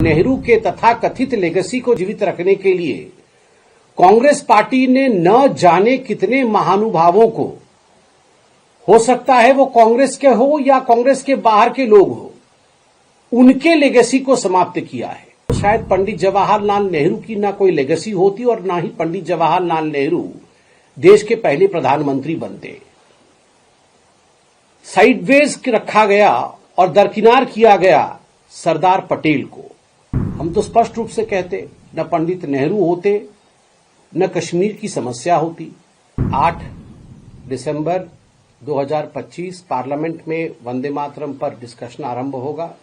नेहरू के तथाकथित लेगेसी को जीवित रखने के लिए कांग्रेस पार्टी ने न जाने कितने महानुभावों को, हो सकता है वो कांग्रेस के हो या कांग्रेस के बाहर के लोग हो, उनके लेगेसी को समाप्त किया है। शायद पंडित जवाहरलाल नेहरू की ना कोई लेगेसी होती और ना ही पंडित जवाहरलाल नेहरू देश के पहले प्रधानमंत्री बनते। साइडवेज रखा गया और दरकिनार किया गया सरदार पटेल को। हम तो स्पष्ट रूप से कहते, न पंडित नेहरू होते, न कश्मीर की समस्या होती। 8 दिसंबर 2025 पार्लियामेंट में वंदे मातरम पर डिस्कशन आरंभ होगा।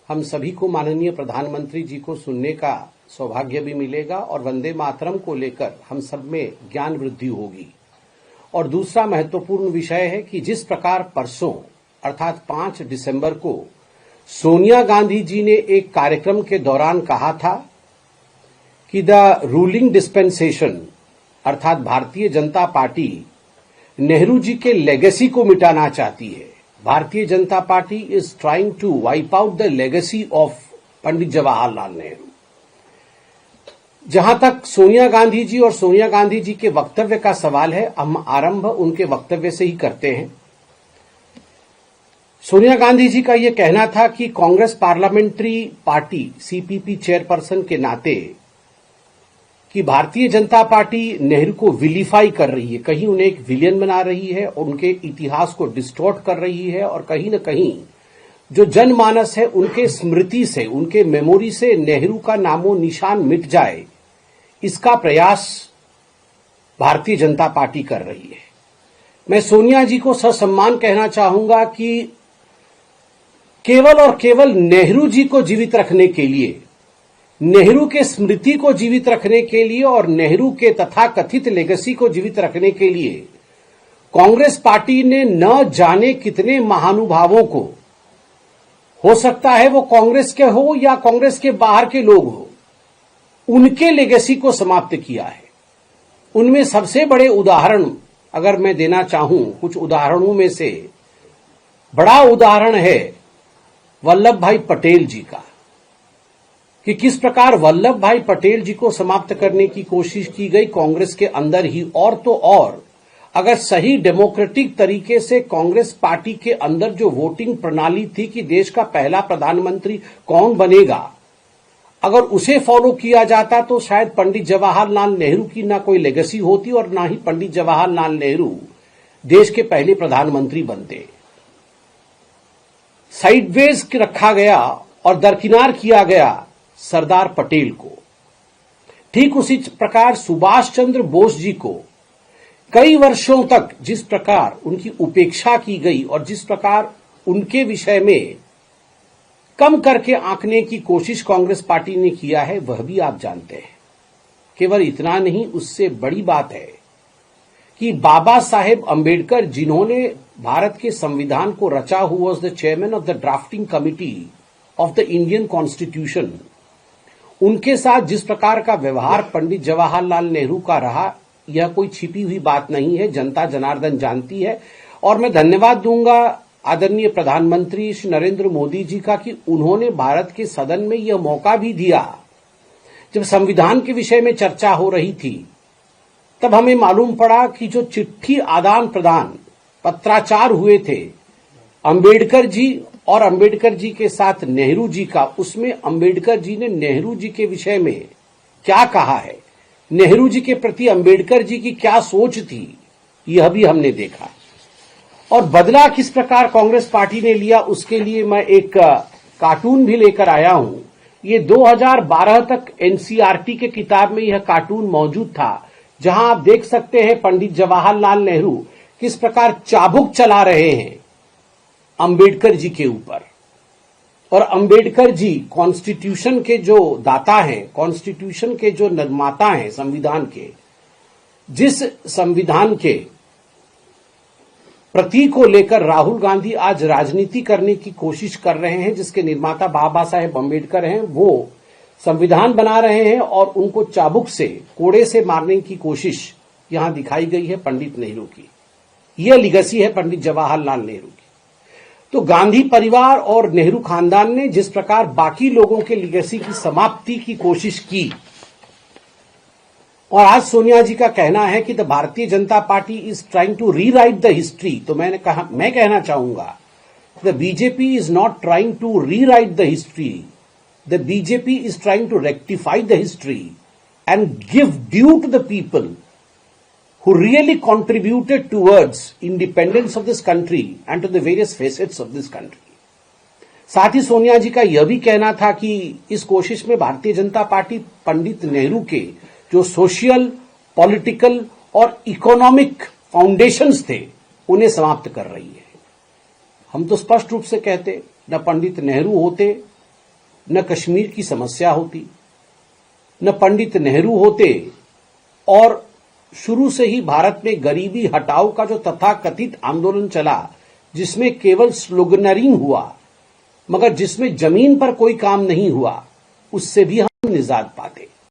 हम सभी को माननीय प्रधानमंत्री जी को सुनने का सौभाग्य भी मिलेगा और वंदे मातरम को लेकर हम सब में ज्ञान वृद्धि होगी। और दूसरा महत्वपूर्ण विषय है कि जिस प्रकार परसों अर्थात 5 दिसंबर को सोनिया गांधी जी ने एक कार्यक्रम के दौरान कहा था कि द रूलिंग डिस्पेंसेशन अर्थात भारतीय जनता पार्टी नेहरू जी के लेगेसी को मिटाना चाहती है। Bharatiya Janata party is trying to wipe out the legacy of Pandit Jawaharlal Nehru. जहां तक सोनिया गांधी जी और सोनिया गांधी जी के वक्तव्य का सवाल है, हम आरंभ उनके वक्तव्य से ही करते हैं। सोनिया गांधी जी का यह कहना था कि Congress parliamentary party CPP chairperson के नाते कि भारतीय जनता पार्टी नेहरू को विलीफाई कर रही है, कहीं उन्हें एक विलियन बना रही है और उनके इतिहास को डिस्टॉर्ट कर रही है और कहीं न कहीं जो जनमानस है उनके स्मृति से, उनके मेमोरी से नेहरू का नामो निशान मिट जाए, इसका प्रयास भारतीय जनता पार्टी कर रही है। मैं सोनिया जी को ससम्मान कहना चाहूंगा कि केवल और केवल नेहरू जी को जीवित रखने के लिए, नेहरू के स्मृति को जीवित रखने के लिए और नेहरू के तथाकथित लेगेसी को जीवित रखने के लिए कांग्रेस पार्टी ने न जाने कितने महानुभावों को, हो सकता है वो कांग्रेस के हो या कांग्रेस के बाहर के लोग हो, उनके लेगेसी को समाप्त किया है। उनमें सबसे बड़े उदाहरण अगर मैं देना चाहूं, कुछ उदाहरणों में से बड़ा उदाहरण है वल्लभ भाई पटेल जी का, कि किस प्रकार वल्लभ भाई पटेल जी को समाप्त करने की कोशिश की गई कांग्रेस के अंदर ही। और तो और अगर सही डेमोक्रेटिक तरीके से कांग्रेस पार्टी के अंदर जो वोटिंग प्रणाली थी कि देश का पहला प्रधानमंत्री कौन बनेगा, अगर उसे फॉलो किया जाता तो शायद पंडित जवाहरलाल नेहरू की ना कोई लेगेसी होती और ना ही पंडित जवाहरलाल नेहरू देश के पहले प्रधानमंत्री बनते। साइडवेज रखा गया और दरकिनार किया गया सरदार पटेल को। ठीक उसी प्रकार सुभाष चंद्र बोस जी को कई वर्षों तक जिस प्रकार उनकी उपेक्षा की गई और जिस प्रकार उनके विषय में कम करके आंकने की कोशिश कांग्रेस पार्टी ने किया है, वह भी आप जानते हैं। केवल इतना नहीं, उससे बड़ी बात है कि बाबा साहेब अंबेडकर जिन्होंने भारत के संविधान को रचा, who was the chairman of the drafting committee of the Indian constitution, उनके साथ जिस प्रकार का व्यवहार पंडित जवाहरलाल नेहरू का रहा, यह कोई छिपी हुई बात नहीं है, जनता जनार्दन जानती है। और मैं धन्यवाद दूंगा आदरणीय प्रधानमंत्री श्री नरेंद्र मोदी जी का कि उन्होंने भारत के सदन में यह मौका भी दिया। जब संविधान के विषय में चर्चा हो रही थी तब हमें मालूम पड़ा कि जो चिट्ठी आदान प्रदान, पत्राचार हुए थे अंबेडकर जी और अंबेडकर जी के साथ नेहरू जी का, उसमें अंबेडकर जी ने नेहरू जी के विषय में क्या कहा है, नेहरू जी के प्रति अंबेडकर जी की क्या सोच थी, यह भी हमने देखा। और बदला किस प्रकार कांग्रेस पार्टी ने लिया, उसके लिए मैं एक कार्टून भी लेकर आया हूं। ये 2012 तक एनसीईआरटी के किताब में यह कार्टून मौजूद था, जहां आप देख सकते हैं पंडित जवाहरलाल नेहरू किस प्रकार चाबुक चला रहे हैं अंबेडकर जी के ऊपर। और अंबेडकर जी कॉन्स्टिट्यूशन के जो दाता हैं, कॉन्स्टिट्यूशन के जो निर्माता हैं संविधान के, जिस संविधान के प्रतीक को लेकर राहुल गांधी आज राजनीति करने की कोशिश कर रहे हैं, जिसके निर्माता बाबा साहेब अंबेडकर हैं, वो संविधान बना रहे हैं और उनको चाबुक से, कोड़े से मारने की कोशिश यहां दिखाई गई है पंडित नेहरू की। यह लीगेसी है पंडित जवाहरलाल नेहरू की। तो गांधी परिवार और नेहरू खानदान ने जिस प्रकार बाकी लोगों के लीगेसी की समाप्ति की कोशिश की, और आज सोनिया जी का कहना है कि the Bharatiya Janata party is trying to rewrite the history, तो मैं कहना चाहूंगा the BJP is not trying to rewrite the history, the BJP is trying to rectify the history and give due to the people who really contributed towards independence of this country and to the various facets of this country. साथ ही सोनिया जी का यह भी कहना था कि इस कोशिश में भारतीय जनता पार्टी पंडित नेहरू के जो सोशल, पॉलिटिकल और इकोनॉमिक फाउंडेशंस थे उन्हें समाप्त कर रही है। हम तो स्पष्ट रूप से कहते, न पंडित नेहरू होते, न कश्मीर की समस्या होती, न पंडित नेहरू होते, और शुरू से ही भारत में गरीबी हटाओ का जो तथाकथित आंदोलन चला, जिसमें केवल स्लोगनरिंग हुआ मगर जिसमें जमीन पर कोई काम नहीं हुआ, उससे भी हम निजात पाते।